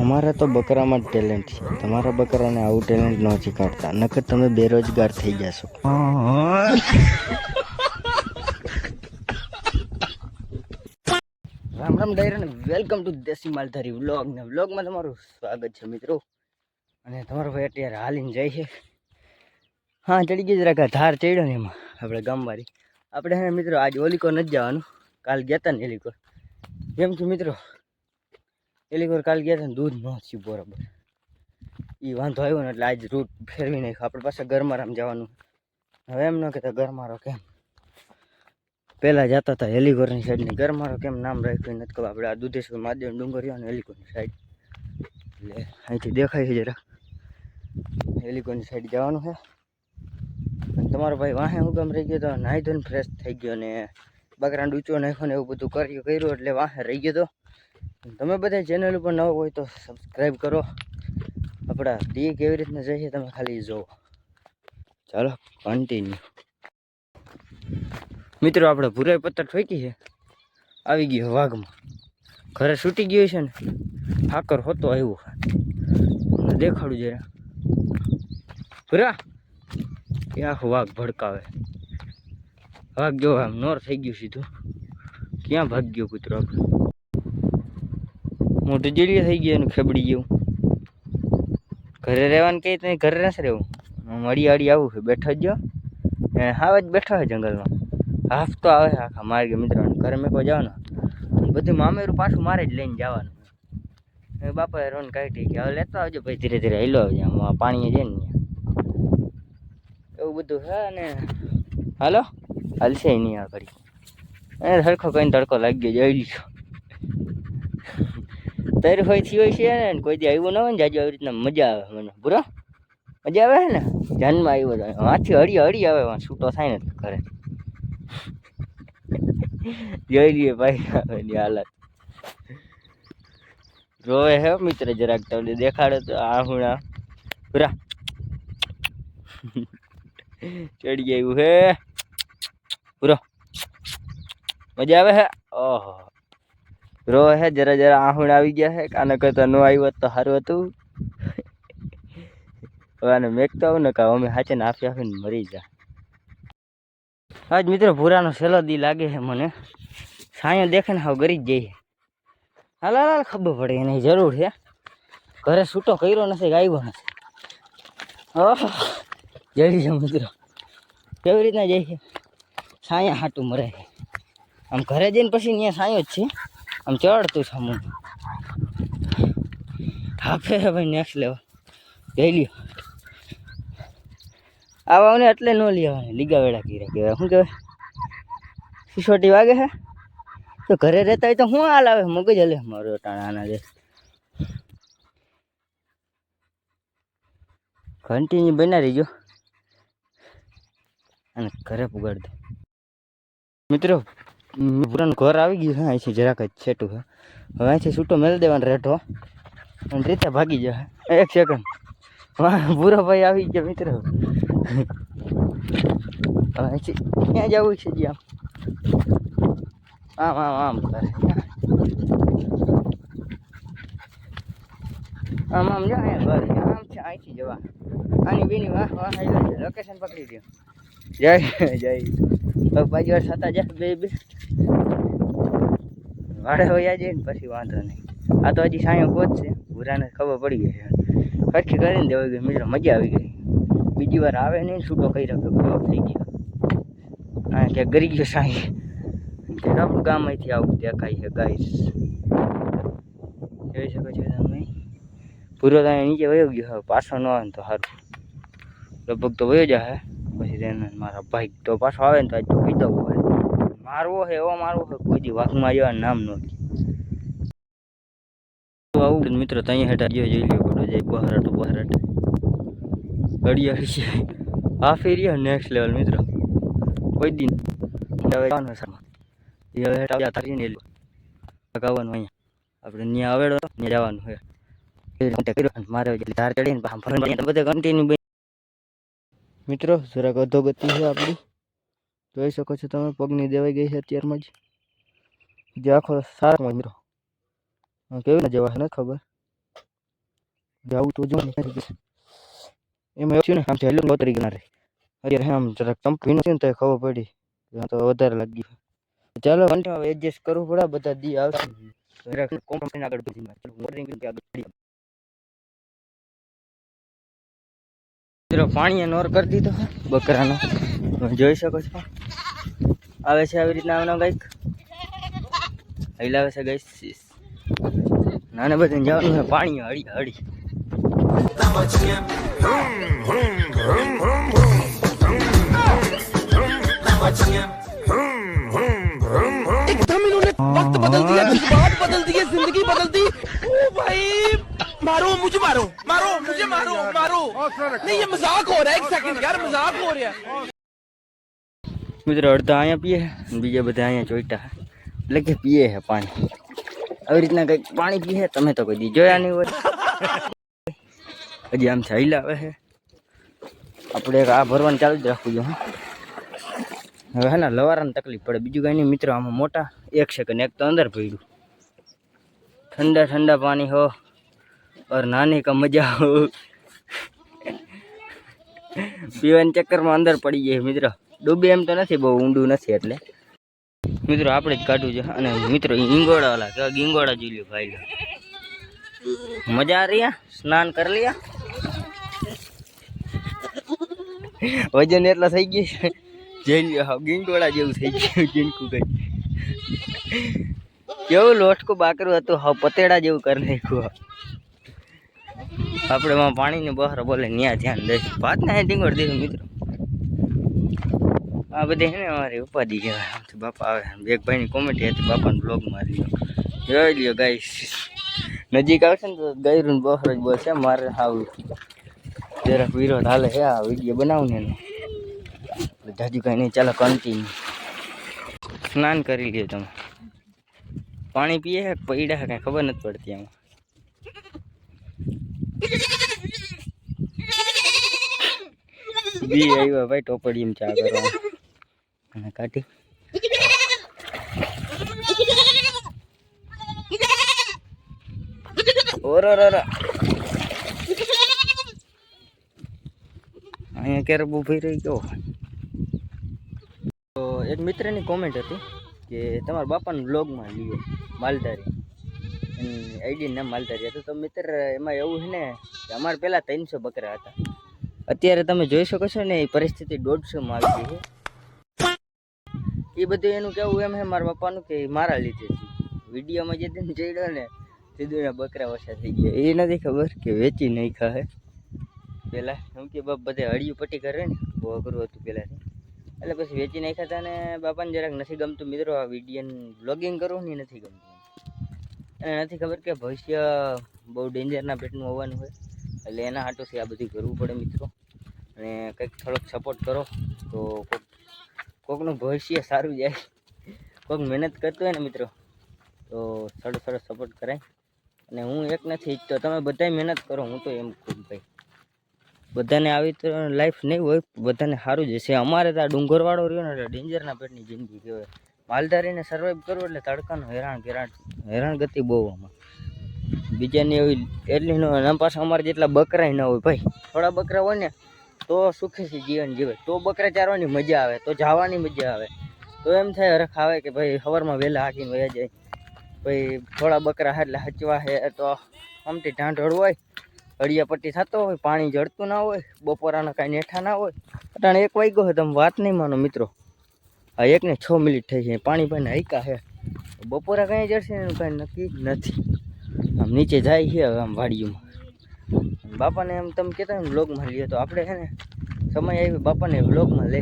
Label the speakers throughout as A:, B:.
A: અમારા તો બકરામાં જ ટેલેન્ટ છે. તમારા બકરાને આવું ટેલેન્ટ ન શીખવાડતા, નકર તમે બેરોજગાર થઈ જશો. રામ રામ ડાયરા ને વેલકમ ટુ દેશી માલધારી વ્લોગ ને વ્લોગમાં તમારું સ્વાગત છે મિત્રો. અને તમારો ભાઈ અત્યારે હાલીને જાય છે. હા ચડી ગઈ જરાક ધાર ચડ્યો ને એમાં આપણે ગામવાળી આપણે હે મિત્રો આજ ઓલીકો નથી જવાનું. કાલ ગયા હતા ને એલીકોર, એમ કે મિત્રો એલીકોર કાલ ગયા હતા ને દૂધ ન થયું બરાબર. એ વાંધો આવ્યો ને એટલે આજ રૂટ ફેરવી નાખ્યો. આપણે પાસે ગરમારામ જવાનું. હવે એમ ન કહેતા ગરમારો કેમ, પહેલાં જતા હતા એલીકોરની સાઈડની. ગરમારો કેમ નામ રાખ્યું નથી ખબર. આપણે આ દુધેશ્વર મહાદેવ ડુંગર અને એલીકોરની સાઈડ એટલે અહીંથી દેખાય છે જરા એલીકોરની સાઈડ જવાનું છે. તમારો ભાઈ વાહે હું કામ રહી ગયો તો નાહી ધોઈને ફ્રેશ થઈ ગયો ને બકરાને ઊંચો નાખ્યો ને એવું બધું કર્યું એટલે વાહે રહી ગયો તો. તમે બધા ચેનલ ઉપર નવો હોય તો સબસ્ક્રાઈબ કરો. આપણા દી કેવી રીતના જાય છે તમે ખાલી જુઓ. ચાલો કન્ટિન્યુ. મિત્રો આપણે ભૂરાઈ પત્તર ઠોકી છે, આવી ગયો વાઘમાં. ઘરે છૂટી ગયો છે ને હાકર હોતો આવ્યો. દેખાડું જરા ભૂરા એ આખું વાઘ ભડકાવે. વાઘ જો આમ નોર થઈ ગયું સીધું. ક્યાં ભાગ ગયો કૂતરો આપણે? મોટું જેલી થઈ ગયું એનું ખેબડી ગયું. ઘરે રહેવાનું કઈ તો ઘરે નથી રહેવું. મળી આડી આવું છે. બેઠો જ હાવ જ બેઠો છે જંગલમાં. હાફ તો આવે છે આખા માર્ગે મિત્રોને. ઘરે મેં કોઈ જવાનું બધું મામેરું પાછું મારે જ લઈને જવાનું. બાપાએ રોન કાઢી કે હવે લેતો આવજો ભાઈ, ધીરે ધીરે હેલો આવજે. આમ પાણી છે ને એવું બધું છે ને હાલો હાલશે નહીં આ ઘડી. એને સરખો કઈ તડકો લાગી ગયો જોઈ લીધો. તૈર હોય થી હોય છે ને કોઈ દી આવ્યું ન હોય ને જાજુ આવી રીતના મજા આવે મને. બુરો મજા આવે છે ને જાનમાં આવ્યો તો હાથી હળી હળી આવે છૂટો થાય ને ઘરે જોઈ લઈએ ભાઈ એની હાલત. રોવે હે મિત્ર જરાક તમને દેખાડે તો આહુણા પૂરા ચડી આવ્યું હે પૂરો. મજા આવે હે. ઓહો રોવે હે જરા જરા આહુણ આવી ગયા હે. આને કરતા નો આવ્યો તો સારું હતું. હવે આને મેકતો આવું ને કા અમે હાચે ને આપી આપીને મરી જા. આજ મિત્રો ભૂરાનો છેલ્લો દી લાગે છે મને. સાયો દેખે ને હાવ ગરી જ જાય. હાલ હાલ ખબર પડે એની જરૂર છે. ઘરે છૂટો કર્યો નથી, આવ્યો નથી. ઓહ જઈ છે મિત્રો કેવી રીતના જાય છે. સાયા હાટું મરે. આમ ઘરે જઈને પછી ત્યાં સાયો જ છે. આમ ચડતું સામું હાફે ભાઈ નેક્સ્ટ લેવલ જઈ લ્યો. આવાને એટલે ન લેવાને લીગા વેળા કીરા કહેવાય. શું કહેવાય સિસોટી વાગે છે તો ઘરે રહેતા હોય તો શું હાલ આવે મગજ હલે મારો ટાણાના દે. કન્ટિન્યુ બના રહીજો અને ઘરે પુગાડ દો. મિત્રો પૂરાનું ઘર આવી ગયું છે. અહીંથી જરાક જ છેટું છે. હવે અહીંથી છૂટો મેળ દેવાનો રેઠો અને રીતે ભાગી જાય. એક સેકન્ડ વાહ પૂરો ભાઈ આવી ગયો મિત્રો. અહીંથી ક્યાં જવું છે જી? આમ આમ આમ આમ કરે આમ આમ જાય ઘર આમ છે. અહીંથી જવા આની બીની વાહ વાહ લોકેશન પકડી દો. જય જય બાજુ વાર થતા જાય બે બે વાડે હોયા જાય ને પછી વાંધો નહીં. આ તો હજી સાયો પહોંચશે. ભૂરાને ખબર પડી ગઈ છે. ખરખી કરીને દેવાઈ ગઈ મિત્રો. મજા આવી ગઈ. બીજી વાર આવે નહીં છૂટો કહી રાખ્યો બ્લોક થઈ ગયો. હા ક્યાંક ગરી ગયો સાંઈ. આપણું ગામ અહીંથી આવું દેખાય છે ગાઈસ. જોઈ શકો છો તમે. પૂરો તો નીચે વયો ગયો. હવે પાછો ન આવે ને તો સારું. લગભગ તો વયો જાય પછી તેને મારા ભાઈ તો પાછો આવે ને તો આજ તો કીધો હોય મારવો છે એવો મારવો છે કોઈ દી વાઘમાં જવાનું નામ ન આવું મિત્રો. ત્યાં હેઠા ગયો જોઈ લ્યો પડો જાય બહારટ બહારટ ઘડિયાળી છે. આ ફેરી નેક્સ્ટ લેવલ મિત્રો. કોઈ દિન હવે જવાનું એ હવે હેઠા તારીને લગાવવાનું અહીંયા આપણે ત્યાં આવેલો ત્યાં જવાનું હોય. મારે ધાર ચડીને બધા કન્ટિન્યુ મિત્રો જરાક અધોગતિ છે આપણી. જોઈ શકો છો તમે પગની દેવાઈ ગઈ છે અત્યારમાં જ. જે આખો સારામાં મિત્રો કેવી ને જવા છે ને ખબર. આવું તો જો ને એમાં એવું ને આમ હેલો લો તરીકે ના રહે અત્યારે આમ જરાક કંપની છે ને તો ખબર પડી તો વધારે લાગી ચાલો કન્ટિન્યુ એડજસ્ટ કરવું પડે બધા દી આવશે જરાક કોમ્પ્રોમાઇઝ આગળ વધી મોટરિંગ કે આગળ મિત્રો પાણી નોર કરી દીધો બકરાનો જોઈ શકો છો આવે છે આવી રીતના આનો કંઈક હલાવે છે ગઈસ નાને બધે જવાનું છે પાણી હળી હળી
B: एकदम इन्होंने वक्त बदल दिया जज्बात बदल दिए जिंदगी बदल दी ओ भाई मारो मुझे मारो मारो मुझे मारो मारो नहीं ये मजाक हो रहा है एक सेकंड यार मजाक हो रहा है
A: મિત્રો અડધા અહીંયા પીએ બીજા બધા અહીંયા ચોઈટા એટલે કે પીએ છે પાણી આવી રીતના કંઈક પાણી પીએ તમે તો કોઈ દી જોયા નહીં હોય હજી આમ ચાલ્યા આવે છે આપણે આ ભરવાનું ચાલુ જ રાખવું જોઈએ હવે હે ને લવારાને તકલીફ પડે બીજું કંઈ નહીં મિત્રો આમાં મોટા એક સેકન્ડ એક તો અંદર પડ્યું ઠંડા ઠંડા પાણી હો और નાની કા મજા હો પીવાના ચક્કરમાં અંદર પડી જાય મિત્રો ડૂબે એમ તો નથી બહુ ઊંડું નથી એટલે મિત્રો આપણે જ કાઢવું છે અને મિત્રો ઈંગોડા વાળા કેવા ગીંગોડા જોઈ લ્યો ભાઈ લો મજા આ રહ્યા સ્નાન કરી લ્યા વજન એટલા થઈ ગયું જોઈ લ્યો હા ગીંગોડા જેવું થઈ ગયું ગીંકું કઈ કેવું લોટકું બાકરું હતું હા પતેડા જેવું કરી નાખ્યું આપણે એમાં પાણીને બહાર બોલે ત્યાં ધ્યાન દઈશ વાત ના ટીંગોડ દઈશું મિત્રો આ બધી છે ને અમારી ઉપાધિ કહેવાય બાપા આવે એક ભાઈની કોમેડી હતી બાપાનો બ્લોગ મારી જોઈ લ્યો ગાઈસ નજીક આવશે ને તો ગયરું બહાર જ બોલશે મારે આવું જરાક વિરોધ હાલે છે આ વિડીયો બનાવું ને જાજુ કાંઈ નહીં ચાલો કન્ટિન્યુ સ્નાન કરી લ્યો તમે પાણી પીએ પૈડા કાંઈ ખબર નથી પડતી આમાં બી આવ્યા ભાઈ ટોપડી એમ ચા કરવા અને કાઢી ઓરો અહીંયા ક્યારે ઊભી રહી ગયો તો એક મિત્રની કોમેન્ટ હતી કે તમારા બાપાનો બ્લોગમાં લ્યો માલધારી એની આઈડી નામ માલધારી હતું તો મિત્ર એમાં એવું છે ને કે અમારે પહેલાં 300 બકરા હતા અત્યારે તમે જોઈ શકો છો ને એ પરિસ્થિતિ 150માં આવી ગઈ છે એ બધું એનું કેવું એમ છે મારા પપ્પાનું કે મારા લીધે વિડીયોમાં જે દિન જોઈડ્યો ને સીધું બકરા ઓછા થઈ ગયા એ નથી ખબર કે વેચી નહીં ખાહે પહેલાં કેમ કે બાપ બધે હળિયું પટ્ટી કરે ને બહુ અઘરું હતું પહેલાંથી એટલે પછી વેચી નહીં ખાતા ને બાપાને જરાક નથી ગમતું મિત્રો આ વિડીયોનું બ્લોગિંગ કરવું ને નથી ગમતું એને નથી ખબર કે ભવિષ્ય બહુ ડેન્જરના પેટનું હોવાનું હોય એટલે એના હાટોથી આ બધું કરવું પડે મિત્રો અને કંઈક થોડોક સપોર્ટ કરો તો કોકનું ભવિષ્ય સારું જાય કોઈક મહેનત કરતું હોય ને મિત્રો તો થોડો સપોર્ટ કરાય અને હું એક નથી ઈચ્છતો તમે બધાય મહેનત કરો હું તો એમ કહું ભાઈ બધાને આવી તો લાઈફ નહીં હોય બધાને સારું જ હશે અમારે તો આ ડુંગરવાળો રહ્યો ને એટલે ડેન્જરના પેટની જિંદગી કહેવાય માલધારીને સર્વાઈવ કરવું એટલે તડકાનું હેરાનગતિ બહુ આમાં બીજાની એવી એટલી ન હોય પાછા અમારે જેટલા બકરાય ન હોય ભાઈ થોડા બકરા હોય ને તો સુખેથી જીવન જીવે તો બકરા ચારવાની મજા આવે તો જવાની મજા આવે તો એમ થાય હરખ આવે કે ભાઈ સવારમાં વહેલા હાકીને વયા જાય ભાઈ થોડા બકરા એટલે હચવા છે તો આમથી ઢાંઢળ હોય હળિયા પટ્ટી થતો હોય પાણી જળતું ના હોય બપોરાના કાંઈ નેઠા ના હોય અટાણે 1 વાગ્યો હોય તમે વાત નહીં માનો મિત્રો આ 1 ને 6 મિનિટ થઈ છે પાણી પાણી હાઈકા છે બપોરા કાંઈ જડશે એનું કાંઈ નક્કી જ નથી આમ નીચે જાય છે હવે આમ વાડીઓમાં બાપાને એમ તમે કહેતા ને વ્લોગમાં લઈએ તો આપણે છે ને સમય આવી બાપાને વ્લોગમાં લે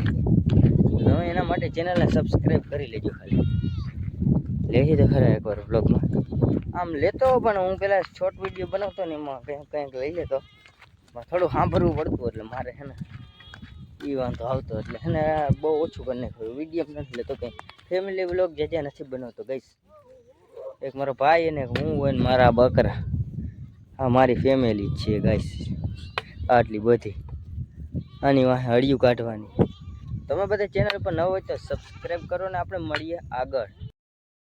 A: તમે એના માટે ચેનલને સબસ્ક્રાઈબ કરી લેજો ખાલી લેહી તો ખરા એકવાર વ્લોગમાં આમ લેતો પણ હું પહેલાં શોર્ટ વિડીયો બનાવતો ને એમાં કંઈક લઈ લેતો થોડું સાંભળવું પડતું એટલે મારે છે ને એ વાંધો આવતો એટલે છે ને બહુ ઓછું કરી નાખ્યું વિડીયો નથી લેતો કંઈ ફેમિલી વ્લોગ જે નથી બનાવતો ગઈશ એક મારો ભાઈ અને હું હોય ને મારા બકરા હા મારી ફેમિલી જ છે ગાઈસ આટલી બધી આની વાંહે હળિયું કાઢવાની તમે બધા ચેનલ પર ન હોય તો સબસ્ક્રાઈબ કરો ને આપણે મળીએ આગળ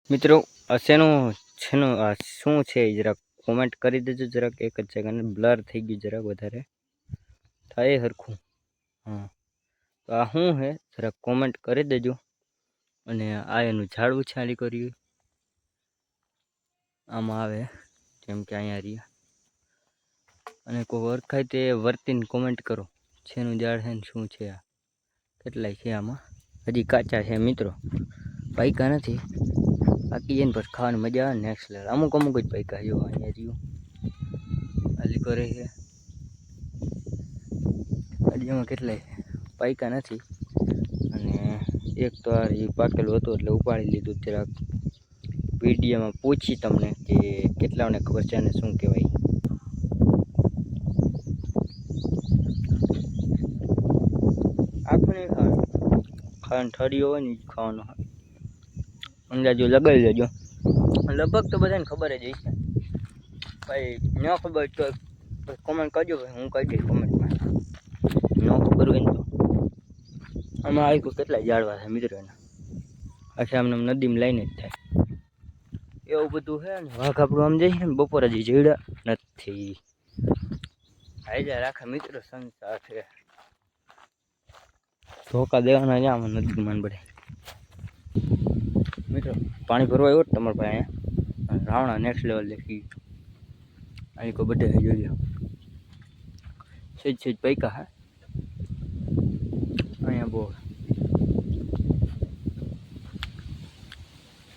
A: મિત્રો શેનું શું છે જરાક કોમેન્ટ કરી દેજો જરાક. એક જ સેકન્ડ, બ્લર થઈ ગયું જરાક વધારે થાય હરખું. હા, તો આ શું છે જરાક કોમેન્ટ કરી દેજો. અને આ એનું ઝાડવું છાલી કર્યું આમાં આવે, જેમ કે અહીંયા રહ્યા. અને કોઈ ઓળખાય તે વર્તીને કોમેન્ટ કરો, શેનું ઝાડ છે ને શું છે, આ કેટલાય છે. આમાં હજી કાચા છે મિત્રો, પાક્યા નથી. બાકી એને પછી ખાવાની મજા આવે નેક્સ્ટ લેવલ. અમુક અમુક જ પાક્યા. જો અહીંયા રહ્યું આલી કરે છે. હજી એમાં કેટલાય પાક્યા નથી. અને એક તો આ પાકેલું હતું એટલે ઉપાડી લીધું. જરાક વિડીયોમાં પૂછી તમને કે કેટલાને ખબર છે અને શું કહેવાય. આખું નહીં ખાવાનું, ખાવાનું ઠરી હોય ને ખાવાનું અંદાજો લગાવી લેજો. લગભગ તો બધાને ખબર જ હશે. ભાઈ ન ખબર તો કોમેન્ટ કરજો, ભાઈ હું કહી દઈશ કોમેન્ટમાં. ન ખબર હોય ને તો આમાં આવી કેટલાય ઝાડવા છે મિત્રો એના. આખી આમને નદીમાં લઈને જ થાય એવું બધું છે ને. વાઘ આપણું આમ જઈએ ને બપોર હજી જઈડા નથી. હાઈજા રાખે મિત્રો, સંસાર છે. ધોકા દેવાના છે આમાં નદીમાં બધે મિત્રો. પાણી ભરવા આવ્યો તમારા ભાઈ અહીંયા રાવણા નેક્સ્ટ લેવલ દેખી. અહીં કોઈ બધે જોઈ લો, સેજ સેજ પૈકા હે અહીંયા બહુ.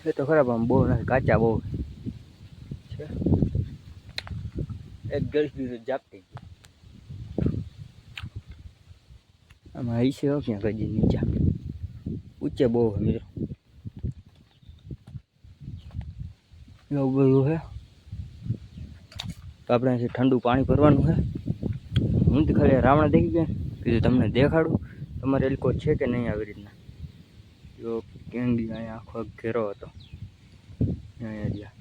A: એ તો ખરાબ આમ બહુ નથી, કાચા બહુ છે. એક ગળફી જાપતી આમાં હઈ છે ક્યાં કજી નીચા ઊંચે બહુ છે મિત્રો. એવું બધું છે. તો આપણે અહીંથી ઠંડુ પાણી ભરવાનું છે. હું તો ખાલી રાવણા દેખી ગયા કીધું તમને દેખાડું. તમારે એલકો છે કે નહીં આવી રીતના. જો કેંડી અહીંયા આખો ઘેરો હતો અહીંયા જ્યાં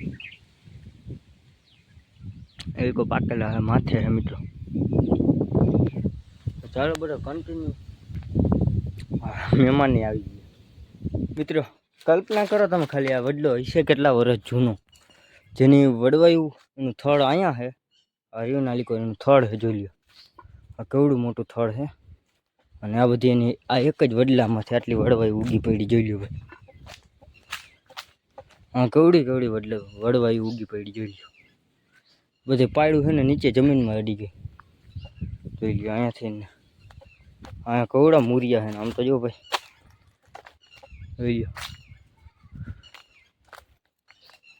A: એલકો પાકેલા છે માથે છે મિત્રો. ચાલો બધો કન્ટિન્યુ. મહેમાનની આવી ગયા મિત્રો. કલ્પના કરો તમે ખાલી, આ વડલો હશે કેટલા વર્ષ જૂનો, જેની વડવાયું એનું થડ અહીંયા છે. આ રહ્યું નાલિકો એનું થડ છે, જોઈ લ્યો. આ કેવડું મોટું થડ છે. અને આ બધી એની આ એક જ વડલામાંથી આટલી વડવાયું ઉગી પડી, જોઈ લ્યો ભાઈ. હા કેવડી કેવડી વડવાયું ઉગી પડી, જોઈ લ્યો. બધે પાડ્યું છે ને નીચે જમીનમાં અડી ગઈ, જોઈ લ્યો. અહીંયાથી ને અહીંયા કેવડા મૂરિયા છે ને આમ તો જો ભાઈ, જોઈ લ્યો.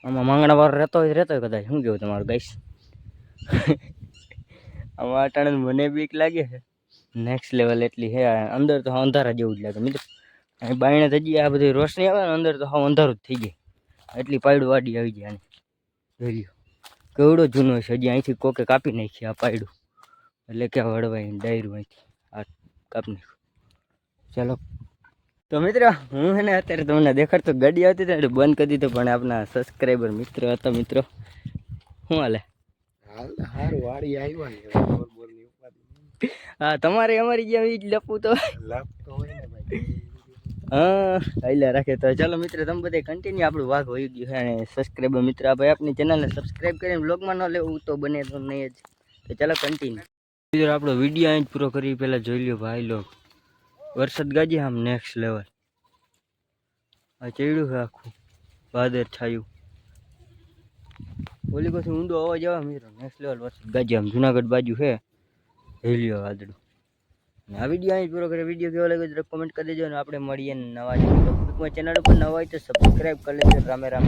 A: આમાં માંગણા વાર રહેતો હોય કદાચ. શું કેવું તમારું ગાઈસ? આમાં અટાણે મને બીક લાગે છે નેક્સ્ટ લેવલ એટલી છે. અંદર તો હા અંધારા જેવું જ લાગે મિત્રો. અહીં બાયણે થજી આ બધી રોશની આવે ને, અંદર તો હા અંધારું જ થઈ જાય. એટલી પાયડું વાડી આવી જાય. જોઈ લ્યો કેવડો જૂનો છે. હજી અહીંથી કોકે કાપી નાખી આ પાયડું, એટલે કે વળવાય ડાયરું અહીંથી આ કાપી નાખ્યું. ચાલો તો મિત્રો હું છે ને અત્યારે તમને દેખાડતો ગાડી આવતી હતી એટલે બંધ કરી દીધો. પણ આપણા સબસ્ક્રાઈબર મિત્ર હતા મિત્રો. શું હાલે? હા તમારે અમારી જેમ જ લપવું તો હા હાઈલા રાખે. તો ચાલો મિત્રો તમે બધે કન્ટિન્યુ આપણું વાઘ હોઈ ગયું છે. અને સબસ્ક્રાઈબર મિત્ર આ ભાઈ આપણી ચેનલને સબસ્ક્રાઈબ કરીને બ્લોગમાં ન લેવું તો બને તો નહીં જ. તો ચાલો કન્ટિન્યુ આપણો વિડીયો અહીં જ પૂરો કરી. પહેલાં જોઈ લ્યો ભાઈ લોગ વરસાદ ગાજી આમ નેક્સ્ટ લેવલ. આ ચડ્યું છે આખું વાદળ છાયું. ઓલી પછી ઊંડો અવાજ આવે મિત્રો. નેક્સ્ટ લેવલ વરસાદ ગાજી આમ જુનાગઢ બાજુ છે. હેલ્યો વાદળું. આ વિડીયો અહીં પૂરો કરે. વિડીયો કેવો લાગે જરા કોમેન્ટ કરી દેજો. અને આપણે મળીએ નવા ચેનલ ઉપર. નવા હોય તો સબસ્ક્રાઈબ કરી લેજો. રામે રામ.